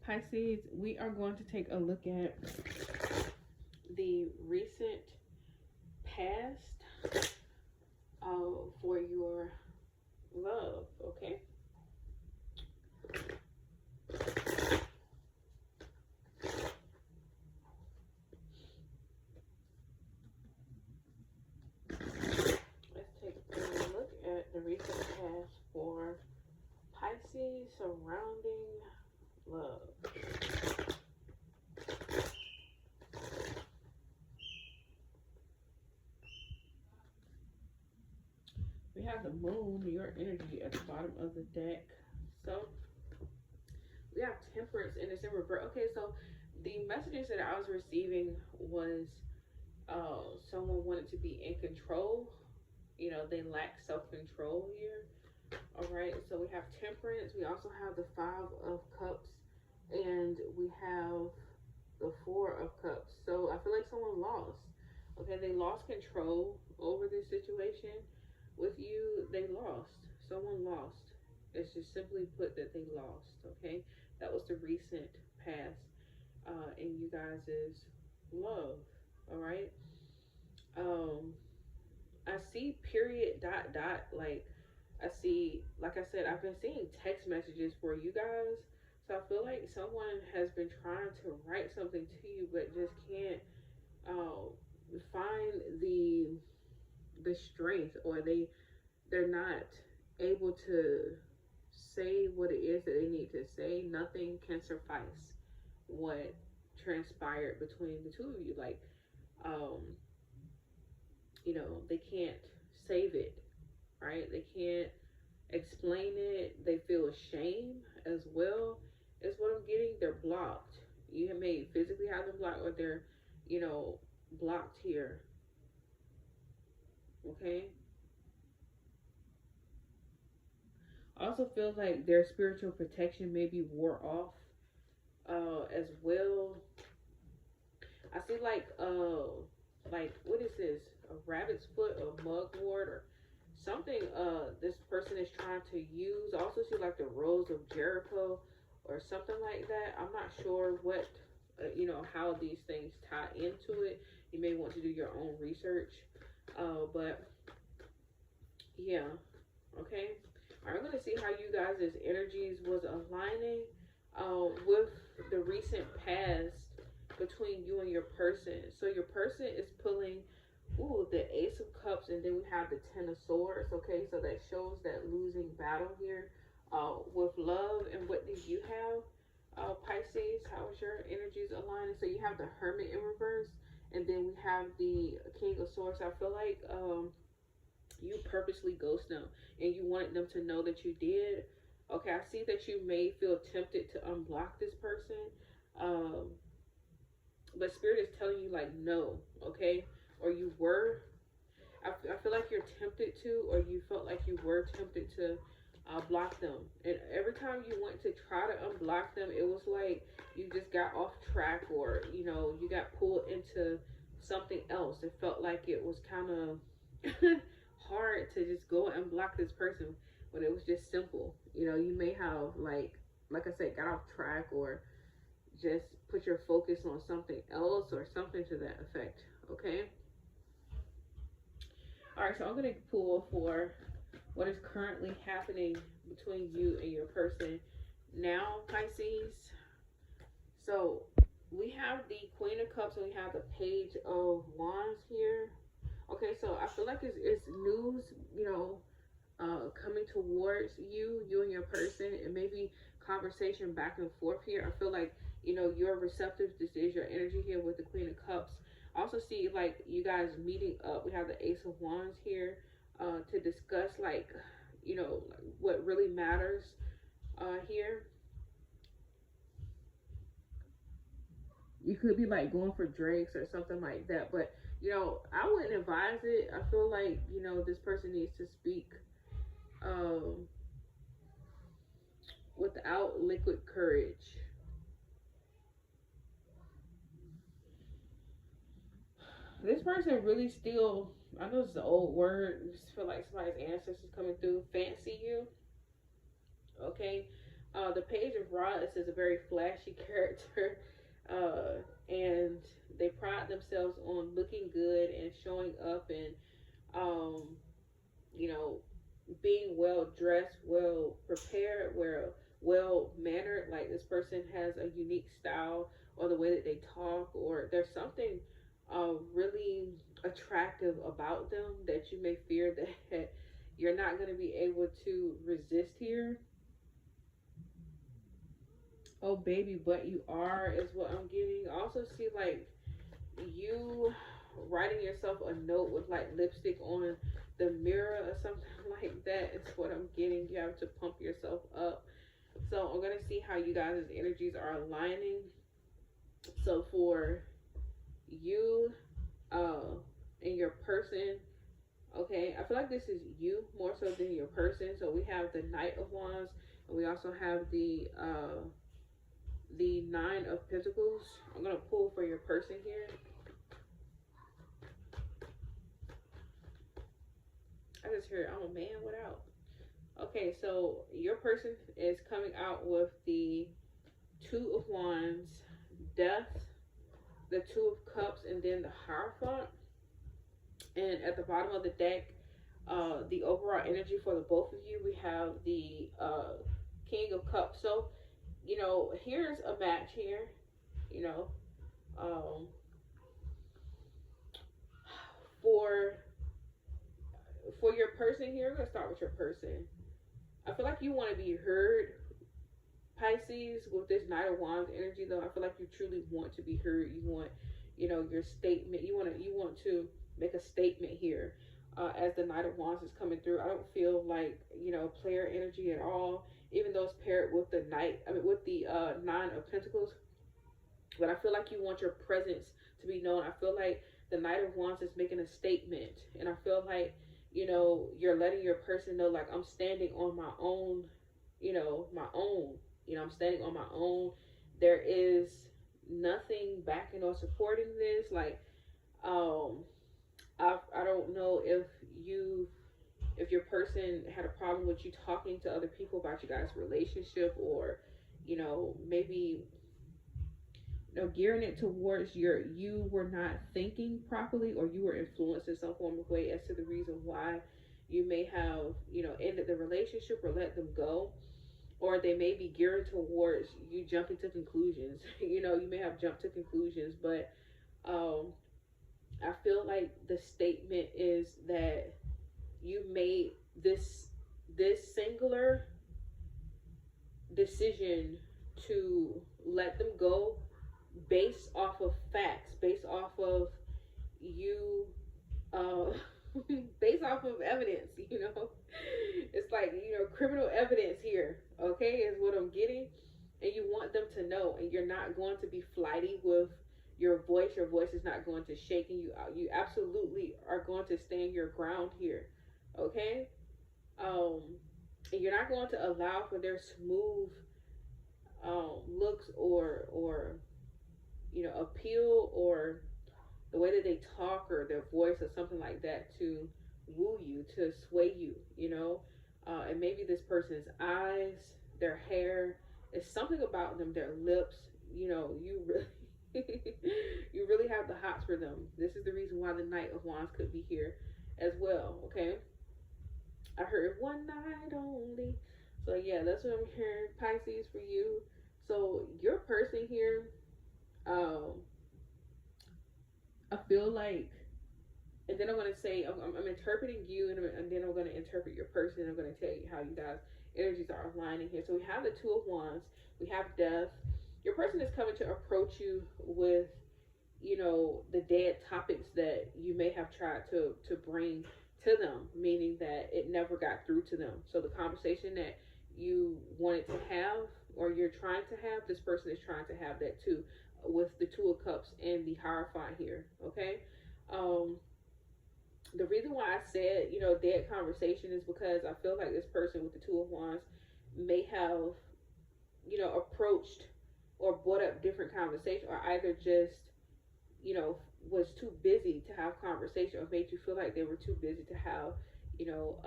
Pisces, we are going to take a look at the recent past for your love, okay? Let's take a look at the recent past for Pisces surrounding love. We have the moon, your energy at the bottom of the deck. So we have temperance and it's in reverse. Okay, so the messages that I was receiving was someone wanted to be in control. You know, they lack self-control here. All right, so we have temperance. We also have the 5 of Cups, and we have the 4 of Cups. So I feel like someone lost. Okay, they lost control over this situation with you. They lost. Someone lost. It's just simply put that they lost. Okay, that was the recent past in you guys' love. All right. Um, I see period dot dot like I see, like I said, I've been seeing text messages for you guys. So I feel like someone has been trying to write something to you, but just can't find the strength, or they're not able to say what it is that they need to say. Nothing can suffice what transpired between the two of you. Like, um, you know, they can't save it, right? They can't explain it. They feel shame as well, is what I'm getting. They're blocked. You may physically have them blocked, or they're, you know, blocked here. Okay. Also feels like their spiritual protection may be wore off as well. I see like what is this? A rabbit's foot, a mugwort, or something this person is trying to use. I also see like the Rose of Jericho or something like that. I'm not sure what you know, how these things tie into it. You may want to do your own research. But yeah, okay. I'm gonna see how you guys' energies was aligning with the recent past between you and your person. So your person is pulling, ooh, the Ace of Cups, and then we have the 10 of Swords. Okay, so that shows that losing battle here with love. And what do you have, Pisces? How is your energies aligning? So you have the Hermit in reverse, and then we have the King of Swords. I feel like you purposely ghost them, and you wanted them to know that you did. Okay, I see that you may feel tempted to unblock this person. Um, but Spirit is telling you, like, no, okay? Or you were. I feel like you're tempted to, or you felt like you were tempted to block them. And every time you went to try to unblock them, it was like you just got off track, or, you know, you got pulled into something else. It felt like it was kind of hard to just go and block this person when it was just simple. You know, you may have, like I said, got off track, or just put your focus on something else, or something to that effect. Okay. All right, so I'm going to pull for what is currently happening between you and your person now, Pisces. So we have the Queen of Cups, and we have the Page of Wands here. Okay, so I feel like it's news, you know, coming towards you and your person, and maybe conversation back and forth here. I feel like, you know, you're receptive. This is your energy here with the Queen of Cups. I also see like you guys meeting up. We have the Ace of Wands here to discuss, like, you know, what really matters here. You could be like going for drinks or something like that, but, you know, I wouldn't advise it. I feel like, you know, this person needs to speak without liquid courage. This person really still, I know it's an old word, I just feel like somebody's ancestors coming through, fancy you. Okay, The Page of Rods is a very flashy character, and they pride themselves on looking good and showing up and, um, you know, being well dressed, well prepared, well mannered. Like this person has a unique style, or the way that they talk, or there's something really attractive about them that you may fear that you're not going to be able to resist here. Oh baby, but you are, is what I'm getting. I also see like you writing yourself a note with like lipstick on the mirror or something like that is what I'm getting. You have to pump yourself up. So I'm gonna see how you guys' energies are aligning. So for you, and your person, okay, I feel like this is you more so than your person. So we have the Knight of Wands, and we also have the Nine of Pentacles. I'm gonna pull for your person here. I just heard, I'm a man without. Okay, so your person is coming out with the Two of Wands, Death, the Two of Cups, and then the Hierophant. And at the bottom of the deck, the overall energy for the both of you, we have the King of Cups. So, you know, here's a match here, you know, for your person here. I'm gonna start with your person. I feel like you want to be heard, Pisces, with this Knight of Wands energy. Though I feel like you truly want to be heard. You want, you know, your statement. You want to make a statement here. As the Knight of Wands is coming through, I don't feel like, you know, player energy at all. Even though it's paired with the with the Nine of Pentacles, but I feel like you want your presence to be known. I feel like the Knight of Wands is making a statement, and I feel like, you know, you're letting your person know, like, I'm standing on my own, you know, I'm standing on my own. There is nothing backing or supporting this. Like, I don't know if your person had a problem with you talking to other people about you guys' relationship, or, you know, maybe, you know, gearing it towards you were not thinking properly, or you were influenced in some form of way as to the reason why you may have, you know, ended the relationship or let them go. Or they may be geared towards you jumping to conclusions. You know, you may have jumped to conclusions, but I feel like the statement is that you made this singular decision to let them go based off of facts, based off of you, based off of evidence, you know. It's like, you know, criminal evidence here, okay, is what I'm getting. And you want them to know, and you're not going to be flighty with your voice. Your voice is not going to shake, and you absolutely are going to stand your ground here, okay. And you're not going to allow for their smooth looks or you know, appeal, or the way that they talk, or their voice, or something like that, to woo you, to sway you, you know. And maybe this person's eyes, their hair, is something about them, their lips, you know, you really you really have the hots for them. This is the reason why the Knight of Wands could be here as well, okay. I heard one night only. So yeah, that's what I'm hearing, Pisces, for you. So your person here, I feel like, and then I'm going to say, I'm interpreting you, and then I'm going to interpret your person. I'm going to tell you how you guys' energies are aligning here. So we have the Two of Wands, we have Death. Your person is coming to approach you with, you know, the dead topics that you may have tried to bring to them, meaning that it never got through to them. So the conversation that you wanted to have, or you're trying to have, this person is trying to have that too, with the Two of Cups and the Hierophant here, okay. The reason why I said, you know, dead conversation is because I feel like this person with the Two of Wands may have, you know, approached or brought up different conversation, or either just, you know, was too busy to have conversation, or made you feel like they were too busy to have, you know,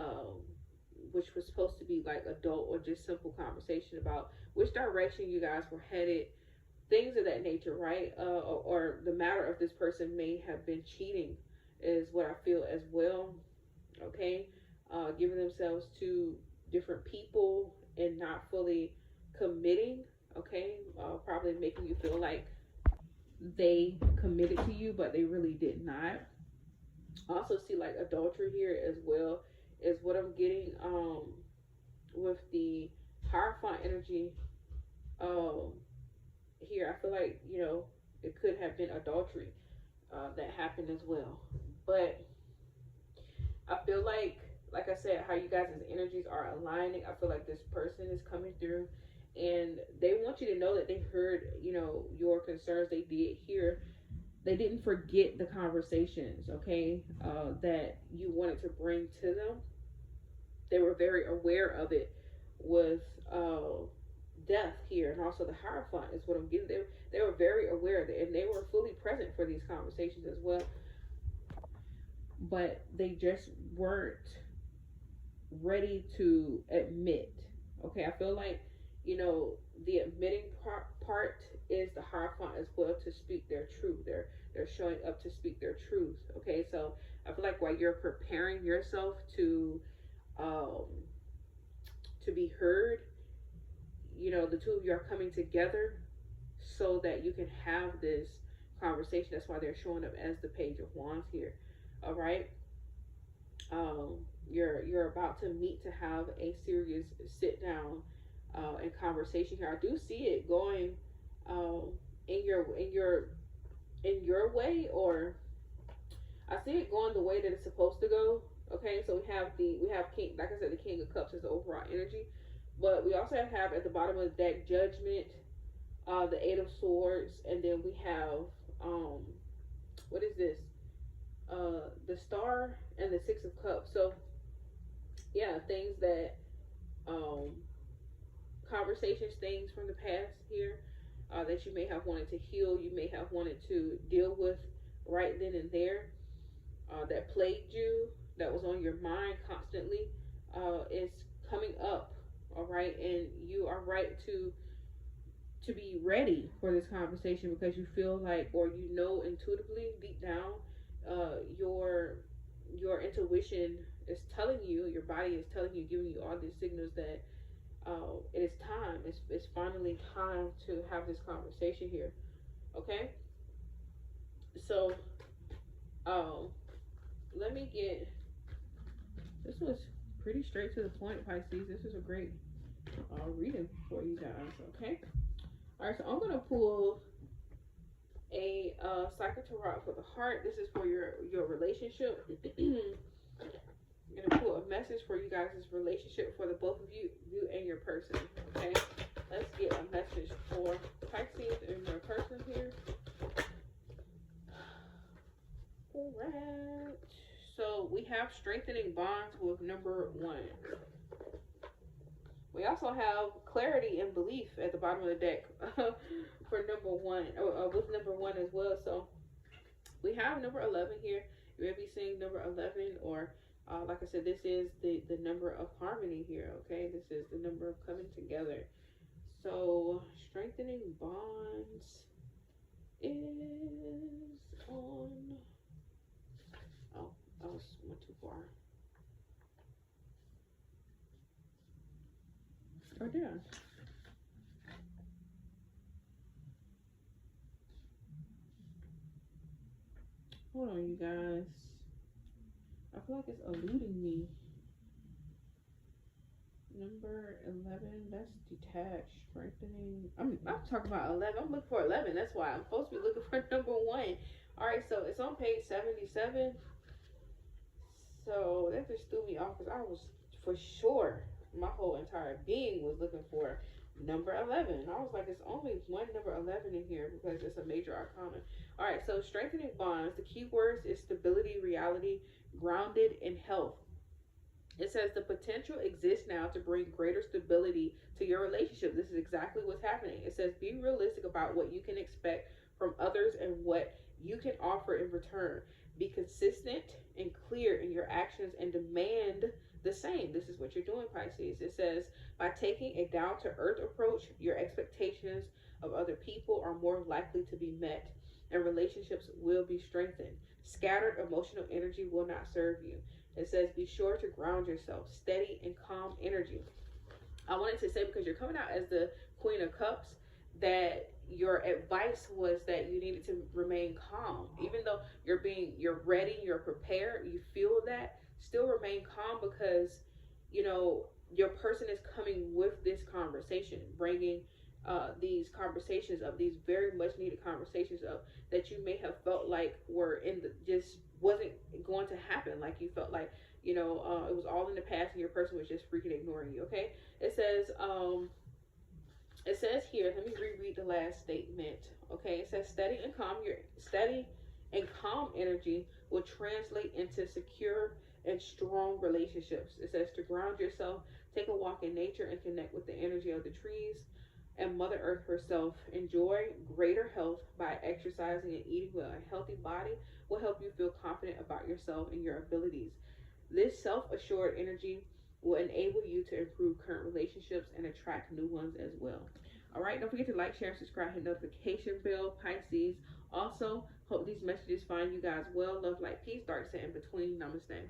which was supposed to be like adult or just simple conversation about which direction you guys were headed, things of that nature, right? Or the matter of this person may have been cheating, is what I feel as well. Okay, giving themselves to different people and not fully committing. Okay, probably making you feel like they committed to you, but they really did not. Also see like adultery here as well is what I'm getting with the Hierophant energy um here. I feel like, it could have been adultery that happened as well. But I feel like I said, how you guys' energies are aligning. I feel like this person is coming through and they want you to know that they heard, your concerns. They did hear, they didn't forget the conversations, okay, that you wanted to bring to them. They were very aware of it with death here, and also the Hierophant is what I'm getting. They were very aware of it, and they were fully present for these conversations as well. But they just weren't ready to admit. Okay, I feel like, the admitting part is the Hierophant as well, to speak their truth. They're showing up to speak their truth. Okay, so I feel like while you're preparing yourself um to be heard, the two of you are coming together so that you can have this conversation. That's why they're showing up as the Page of Wands here. All right. You're about to meet to have a serious sit down and conversation here. I do see it going in your way, or I see it going the way that it's supposed to go. Okay, so we have King, like I said, the King of Cups is the overall energy, but we also have at the bottom of the deck Judgment, the Eight of Swords, and then we have what is this? The Star and the Six of Cups. So yeah, things that conversations, things from the past here that you may have wanted to heal, you may have wanted to deal with right then and there, that plagued you, that was on your mind constantly, is coming up. All right, and you are right to be ready for this conversation, because you feel like, or intuitively deep down, your intuition is telling you, your body is telling you, giving you all these signals that it is time. It's finally time to have this conversation here. Okay, so let me get, this was pretty straight to the point, Pisces. This is a great reading for you guys. Okay, all right, so I'm gonna pull a Psychic Tarot for the heart. This is for your relationship. I'm gonna pull a message for you guys' relationship, for the both of you and your person. Okay, let's get a message for Pisces and your person here. All right, so we have strengthening bonds with number 1. We also have clarity and belief at the bottom of the deck for number 1, with number 1 as well. So we have number 11 here. You may be seeing number 11, or like I said, this is the number of harmony here. Okay, this is the number of coming together. So strengthening bonds is on. Oh, I went too far. Oh, yeah. Hold on, you guys. I feel like it's eluding me. Number 11, that's detached, strengthening. I'm talking about 11. I'm looking for 11. That's why I'm supposed to be looking for number 1. All right, so it's on page 77. So that just threw me off, because I was, for sure, my whole entire being was looking for number 11. I was like, it's only one number 11 in here, because it's a major arcana. All right, so strengthening bonds. The key words is stability, reality, grounded, and health. It says the potential exists now to bring greater stability to your relationship. This is exactly what's happening. It says be realistic about what you can expect from others and what you can offer in return. Be consistent and clear in your actions and demand the same. This is what you're doing, Pisces. It says, by taking a down to earth approach, your expectations of other people are more likely to be met and relationships will be strengthened. Scattered emotional energy will not serve you. It says, be sure to ground yourself. Steady and calm energy. I wanted to say, because you're coming out as the Queen of Cups, that your advice was that you needed to remain calm. Even though you're ready, you're prepared, you feel that, still remain calm, because you know your person is coming with this conversation, bringing these conversations up, these very much needed conversations up, that you may have felt like were in the, just wasn't going to happen. Like you felt like, it was all in the past and your person was just freaking ignoring you. Okay. It says here, let me reread the last statement. Okay, it says your steady and calm energy will translate into secure and strong relationships. It says to ground yourself, take a walk in nature and connect with the energy of the trees and Mother Earth herself. Enjoy greater health by exercising and eating well. A healthy body will help you feel confident about yourself and your abilities. This self-assured energy will enable you to improve current relationships and attract new ones as well. All right, don't forget to like, share, and subscribe, hit notification bell, Pisces. Also, hope these messages find you guys well. Love, light, peace, dark side in between. Namaste.